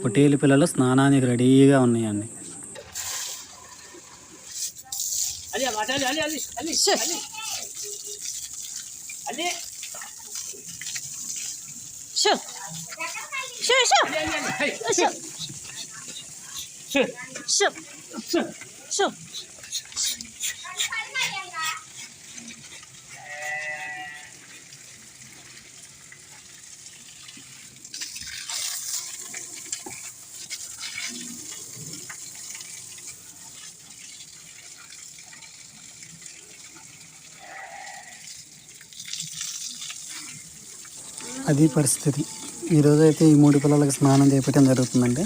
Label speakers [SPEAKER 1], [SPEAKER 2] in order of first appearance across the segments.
[SPEAKER 1] పొట్టేలు పిల్లలు స్నానానికి రెడీగా ఉన్నాయండి. అది పరిస్థితి. ఈరోజు అయితే ఈ 3 పిల్లలకి స్నానం చేయించడం జరుగుతుందండి.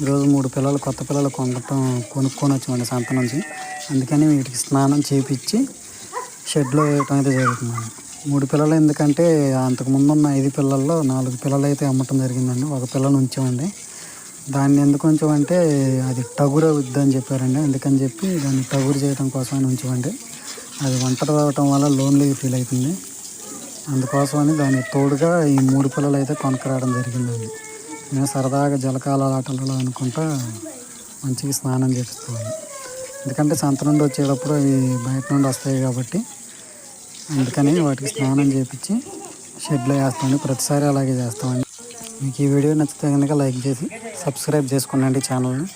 [SPEAKER 1] ఈరోజు 3 పిల్లలు కొత్త పిల్లలు కొనుక్కొని వచ్చామండి సంత నుంచి. అందుకని వీటికి స్నానం చేయించి షెడ్లో వేయటం అయితే జరుగుతుందండి. 3 పిల్లలు ఎందుకంటే అంతకుముందు ఉన్న 5 పిల్లల్లో 4 పిల్లలు అయితే అమ్మటం జరిగిందండి. ఒక పిల్లని ఉంచామండి. దాన్ని ఎందుకు ఉంచామంటే అది టగురు అవుద్ది అని చెప్పారండి. అందుకని చెప్పి దాన్ని టగురు చేయడం కోసమని ఉంచామండి. అది ఒంటరి రావటం వల్ల లోన్లీ ఫీల్ అవుతుంది. అందుకోసమని దానికి తోడుగా ఈ 3 పిల్లలు అయితే కొనుక్కరావడం జరిగిందండి. మేము సరదాగా జలకాల ఆటలలో అనుకుంటా మంచిగా స్నానం చేపిస్తామండి. ఎందుకంటే సంత నుండి వచ్చేటప్పుడు అవి బయట నుండి వస్తాయి కాబట్టి అందుకని వాటికి స్నానం చేపించి షెడ్లో వేస్తామండి. ప్రతిసారి అలాగే చేస్తామండి. మీకు ఈ వీడియో నచ్చితే కనుక లైక్ చేసి సబ్స్క్రైబ్ చేసుకోండి ఛానల్ని.